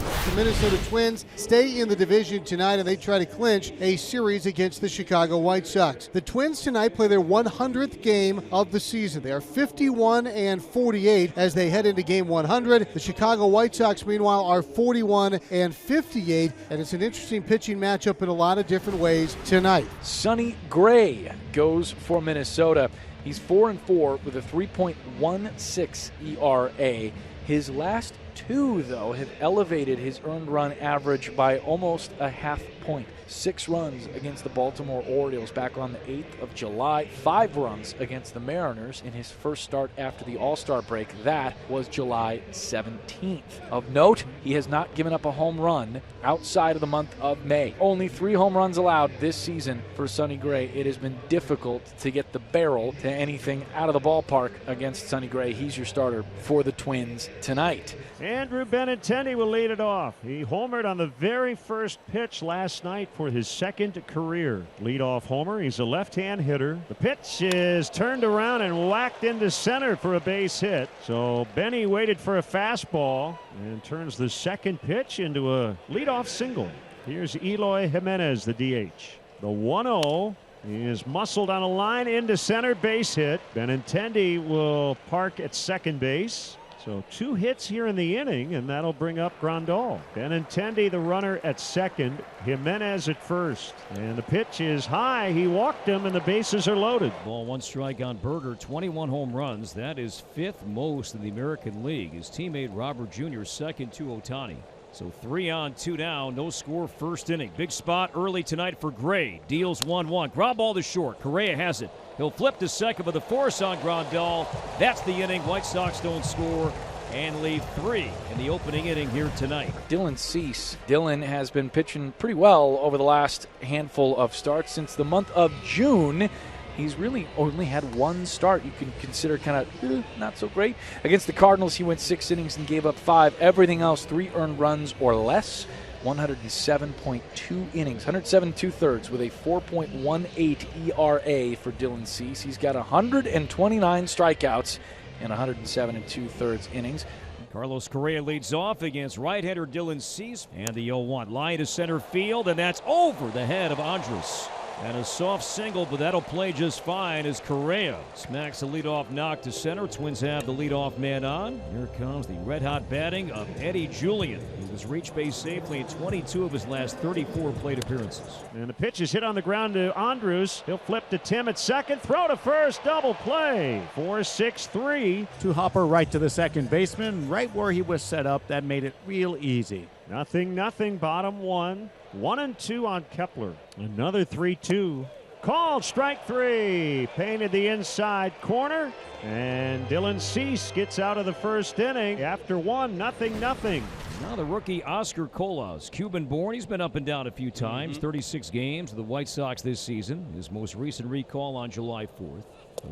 The Minnesota Twins stay in the division tonight, and they try to clinch a series against the Chicago White Sox. The Twins tonight play their 100th game of the season. They are 51-48 as they head into game 100. The Chicago White Sox, meanwhile, are 41-58, and it's an interesting pitching matchup in a lot of different ways tonight. Sonny Gray goes for Minnesota. He's 4-4 with a 3.16 ERA. His last two, though, have elevated his earned run average by almost a half point. 6 runs against the Baltimore Orioles back on the 8th of July. 5 runs against the Mariners in his first start after the All-Star break. That was July 17th. Of note, he has not given up a home run outside of the month of May. Only 3 home runs allowed this season for Sonny Gray. It has been difficult to get the barrel to anything out of the ballpark against Sonny Gray. He's your starter for the Twins tonight. Andrew Benintendi will lead it off. He homered on the very first pitch last night for his second career leadoff homer. He's a left-hand hitter. The pitch is turned around and whacked into center for a base hit. So Benny waited for a fastball and turns the second pitch into a leadoff single. Here's Eloy Jimenez, the DH. The 1-0 is muscled on a line into center, base hit. Benintendi will park at second base. So 2 hits here in the inning, and that'll bring up Grandal. Benintendi, the runner, at second. Jimenez at first. And the pitch is high. He walked him, and the bases are loaded. Ball 1 strike on Berger. 21 home runs. That is 5th most in the American League. His teammate Robert Jr. second to Ohtani. So 3 on, 2 down. No score, first inning. Big spot early tonight for Gray. Deals 1-1. Ground ball to short. Correa has it. He'll flip to second with a force on Grandal. That's the inning. White Sox don't score and leave 3 in the opening inning here tonight. Dylan Cease. Dylan has been pitching pretty well over the last handful of starts. Since the month of June, he's really only had 1 start you can consider kind of not so great. Against the Cardinals, he went 6 innings and gave up 5. Everything else, 3 earned runs or less. 107.2 innings, 107 2/3 with a 4.18 ERA for Dylan Cease. He's got 129 strikeouts in 107 2/3 innings. Carlos Correa leads off against right-hander Dylan Cease. And the 0-1 line to center field, and that's over the head of Andrus. And a soft single, but that'll play just fine as Correa smacks a leadoff knock to center. Twins have the leadoff man on. Here comes the red-hot batting of Eddie Julian. He was reached base safely in 22 of his last 34 plate appearances. And the pitch is hit on the ground to Andrus. He'll flip to Tim at second. Throw to first. Double play. 4-6-3. To Hopper right to the second baseman, right where he was set up. That made it real easy. 0-0, bottom 1. 1-2 on Kepler. Another 3-2. Called strike 3. Painted the inside corner. And Dylan Cease gets out of the first inning after 1-0. Now the rookie Oscar Colas, Cuban-born. He's been up and down a few times. 36 games with the White Sox this season. His most recent recall on July 4th.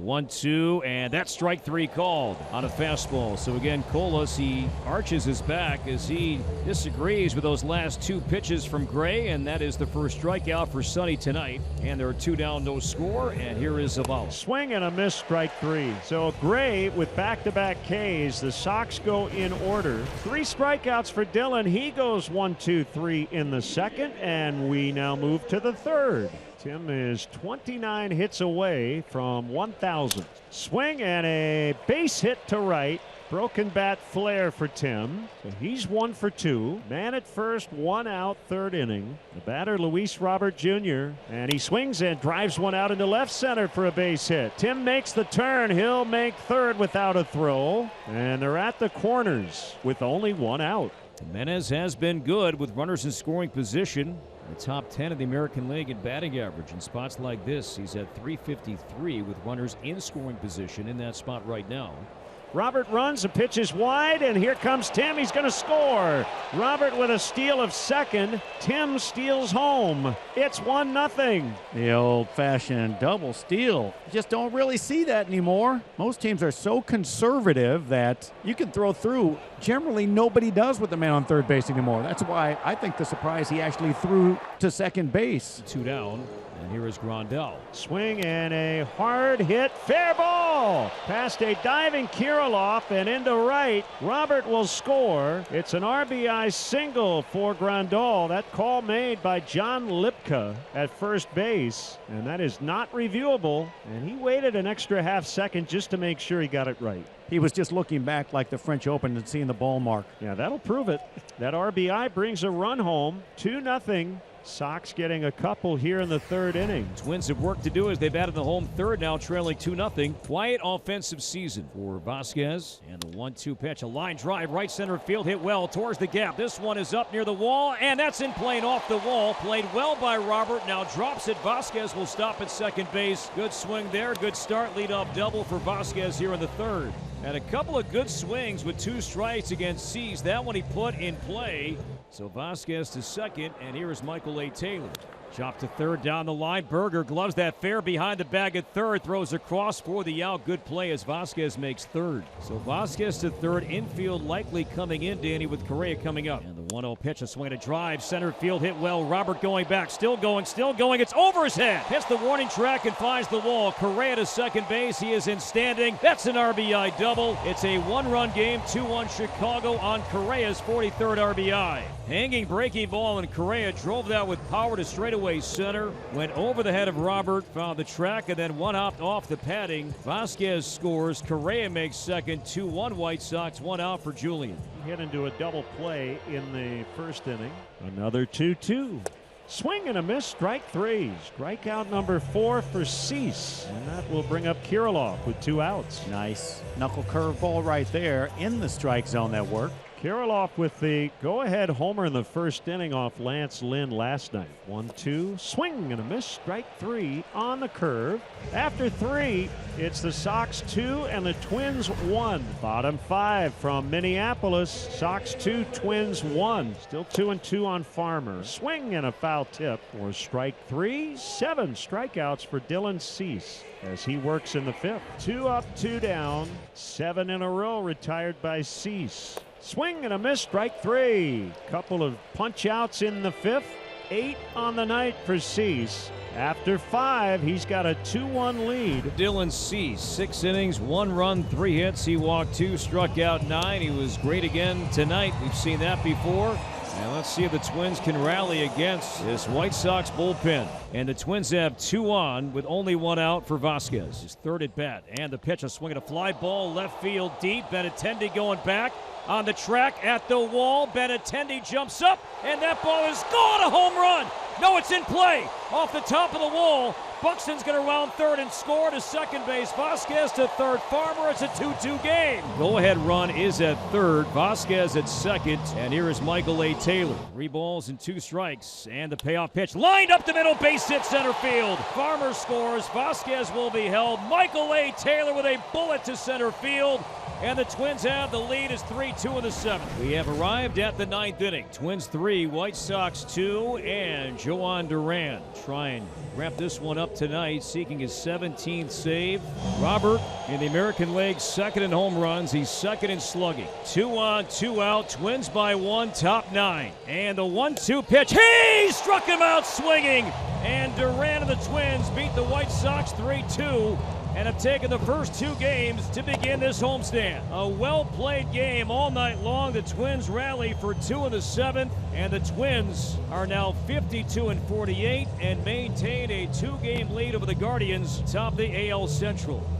1-2, and that's strike 3 called on a fastball. So again, Colas, he arches his back as he disagrees with those last 2 pitches from Gray, and that is the first strikeout for Sonny tonight. And there are 2 down, no score, and here is Zavala. Swing and a miss, strike 3. So Gray with back-to-back Ks. The Sox go in order. 3 strikeouts for Dylan. He goes 1-2-3 in the second, and we now move to the third. Tim is 29 hits away from 1,000. Swing and a base hit to right. Broken bat flare for Tim. So he's 1 for 2. Man at first, 1 out, third inning. The batter, Luis Robert Jr. And he swings and drives one out into left center for a base hit. Tim makes the turn. He'll make third without a throw. And they're at the corners with only 1 out. Jimenez has been good with runners in scoring position. The top 10 of the American League in batting average. In spots like this, he's at .353 with runners in scoring position in that spot right now. Robert runs, the pitch is wide, and here comes Tim. He's going to score. Robert with a steal of second. Tim steals home. It's 1-0. The old-fashioned double steal. You just don't really see that anymore. Most teams are so conservative that you can throw through. Generally, nobody does with the man on third base anymore. That's why I think the surprise he actually threw to second base. 2 down. And here is Grandal. Swing and a hard hit, fair ball. Past a diving Kirilloff and into right. Robert will score. It's an RBI single for Grandal. That call made by John Lipka at first base. And that is not reviewable. And he waited an extra half second just to make sure he got it right. He was just looking back like the French Open and seeing the ball mark. Yeah, that'll prove it. That RBI brings a run home. 2-0. Sox getting a couple here in the third inning. Twins have work to do as they've added the home third, now trailing 2-0. Quiet offensive season for Vasquez. And the 1-2 pitch, a line drive, right center field, hit well towards the gap. This one is up near the wall, and that's in play and off the wall. Played well by Robert, now drops it. Vasquez will stop at second base. Good swing there, good start, lead-off double for Vasquez here in the third. And a couple of good swings with 2 strikes against Cease. That one he put in play. So Vasquez to second, and here is Michael A. Taylor. Chop to third down the line. Berger gloves that fair behind the bag at third. Throws across for the out. Good play as Vasquez makes third. So Vasquez to third. Infield likely coming in, Danny, with Correa coming up. And the 1-0 pitch, a swing and a drive. Center field hit well. Robert going back. Still going, still going. It's over his head. Hits the warning track and finds the wall. Correa to second base. He is in standing. That's an RBI double. It's a 1-run game. 2-1 Chicago on Correa's 43rd RBI. Hanging breaking ball, and Correa drove that with power to straightaway center. Went over the head of Robert, found the track, and then one hopped off the padding. Vasquez scores. Correa makes second. 2-1 White Sox. 1 out for Julian. He hit into a double play in the first inning. Another 2-2. Swing and a miss, strike 3. Strikeout number 4 for Cease. And that will bring up Kirilloff with 2 outs. Nice knuckle curveball right there in the strike zone that worked. Kirilloff with the go-ahead homer in the first inning off Lance Lynn last night. 1-2, swing and a miss, strike 3 on the curve. After 3, it's the Sox 2 and the Twins 1. Bottom 5 from Minneapolis. Sox 2, Twins 1. Still 2-2 on Farmer. Swing and a foul tip for strike 3. 7 strikeouts for Dylan Cease as he works in the 5th. 2 up, 2 down. 7 in a row retired by Cease. Swing and a miss, strike 3. Couple of punch outs in the 5th. 8 on the night for Cease. After 5, he's got a 2-1 lead. Dylan Cease, 6 innings, 1 run, 3 hits. He walked 2, struck out 9. He was great again tonight. We've seen that before. And let's see if the Twins can rally against this White Sox bullpen. And the Twins have 2 on with only 1 out for Vasquez. His 3rd at bat. And the pitch, a swing and a fly ball left field deep. Benintendi going back on the track at the wall. Benintendi jumps up, and that ball is gone. A home run. No, it's in play off the top of the wall. Buxton's going to round third and score to second base. Vasquez to third. Farmer, it's a 2-2 game. Go-ahead run is at third. Vasquez at second. And here is Michael A. Taylor. 3 balls and 2 strikes. And the payoff pitch lined up the middle, base hit center field. Farmer scores. Vasquez will be held. Michael A. Taylor with a bullet to center field. And the Twins have the lead as 3-2 in the 7th. We have arrived at the 9th inning. Twins 3, White Sox 2, and Joan Duran try and wrap this one up tonight, seeking his 17th save. Robert in the American League, 2nd in home runs. He's 2nd in slugging. 2 on, 2 out. Twins by 1, top 9. And the 1-2 pitch. He struck him out swinging. And Duran and the Twins beat the White Sox 3-2. And have taken the first 2 games to begin this homestand. A well-played game all night long. The Twins rally for 2 in the 7th, and the Twins are now 52-48 and maintain a 2-game lead over the Guardians, top the AL Central.